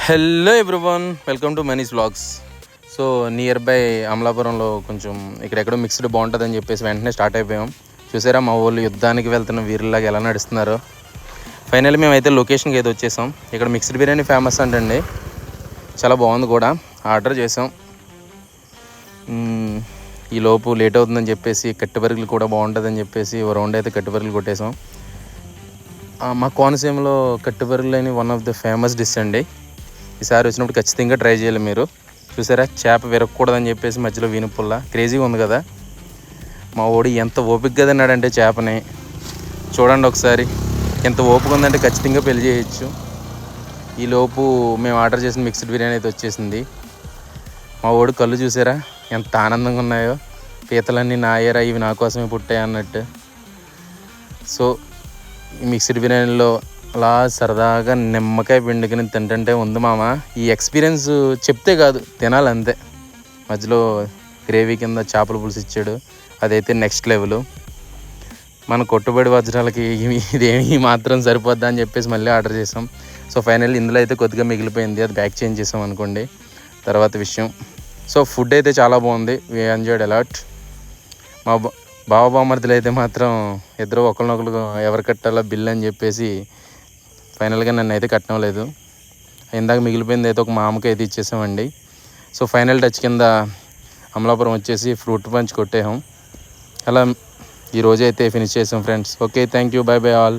Hello everyone, welcome to Mani's vlogs. So near by అమలాపురంలో కొంచెం ఇక్కడెక్కడో mixed బాగుంటుందని చెప్పేసి వెంటనే స్టార్ట్ అయిపోయాం. చూసారా మా వాళ్ళు యుద్ధానికి వెళ్తున్న వీరులాగా ఎలా నడుస్తున్నారో. ఫైనల్లీ మేమైతే లొకేషన్కి అయితే వచ్చేసాం. ఇక్కడ మిక్స్డ్ బిర్యానీ ఫేమస్ అంటండి, చాలా బాగుంది కూడా. ఆర్డర్ చేసాం. ఈ లోపు లేట్ అవుతుందని చెప్పేసి కట్టుబరుగులు కూడా బాగుంటుందని చెప్పేసి ఓ రౌండ్ అయితే కట్టుబరుగులు కొట్టేసాం. మా కోనసీమలో కట్టుబరుగులు అని one of the famous dish అండి. ఈసారి వచ్చినప్పుడు ఖచ్చితంగా ట్రై చేయాలి మీరు. చూసారా, చేప విరగకూడదని చెప్పేసి మధ్యలో వీనుపుల్ల క్రేజీగా ఉంది కదా. మా ఓడి ఎంత ఓపికగా తిన్నాడంటే చేపని చూడండి ఒకసారి. ఎంత ఓపిక ఉందంటే ఖచ్చితంగా పెళ్లి చేయొచ్చు. ఈలోపు మేము ఆర్డర్ చేసిన మిక్స్డ్ బిర్యానీ అయితే వచ్చేసింది. మా ఓడి కళ్ళు చూసారా ఎంత ఆనందంగా ఉన్నాయో. పీతలన్నీ నాయరా, ఇవి నా కోసమే పుట్టాయి అన్నట్టు. సో ఈ మిక్స్డ్ బిర్యానీలో అలా సరదాగా నిమ్మకాయ పిండుకుని తింటుంటే ఉంది మామ. ఈ ఎక్స్పీరియన్స్ చెప్తే కాదు, తినాలంతే. మధ్యలో గ్రేవీ కింద చేపల పులుసు ఇచ్చాడు, అదైతే నెక్స్ట్ లెవెల్. మన కొట్టుబడి వజ్రాలకి ఇదేమి మాత్రం సరిపోద్దా అని చెప్పేసి మళ్ళీ ఆర్డర్ చేసాం. సో ఫైనల్లీ ఇందులో అయితే కొద్దిగా మిగిలిపోయింది, అది బ్యాక్ చేంజ్ చేసాం అనుకోండి, తర్వాత విషయం. సో ఫుడ్ అయితే చాలా బాగుంది, వి ఎంజాయ్డ్ అలాట్. మా బావబామర్దులు అయితే మాత్రం ఇద్దరు ఒకరినొకరు ఎవరు కట్టాలా బిల్ అని చెప్పేసి ఫైనల్గా నన్ను అయితే కట్టడం. ఇందాక మిగిలిపోయింది అయితే ఒక మామకి అయితే ఇచ్చేసామండి. సో ఫైనల్ టచ్ కింద అమలాపురం వచ్చేసి ఫ్రూట్ పంచ్ కొట్టేసాం. అలా ఈరోజు అయితే ఫినిష్ చేసాం friends. Okay, thank you, by by all.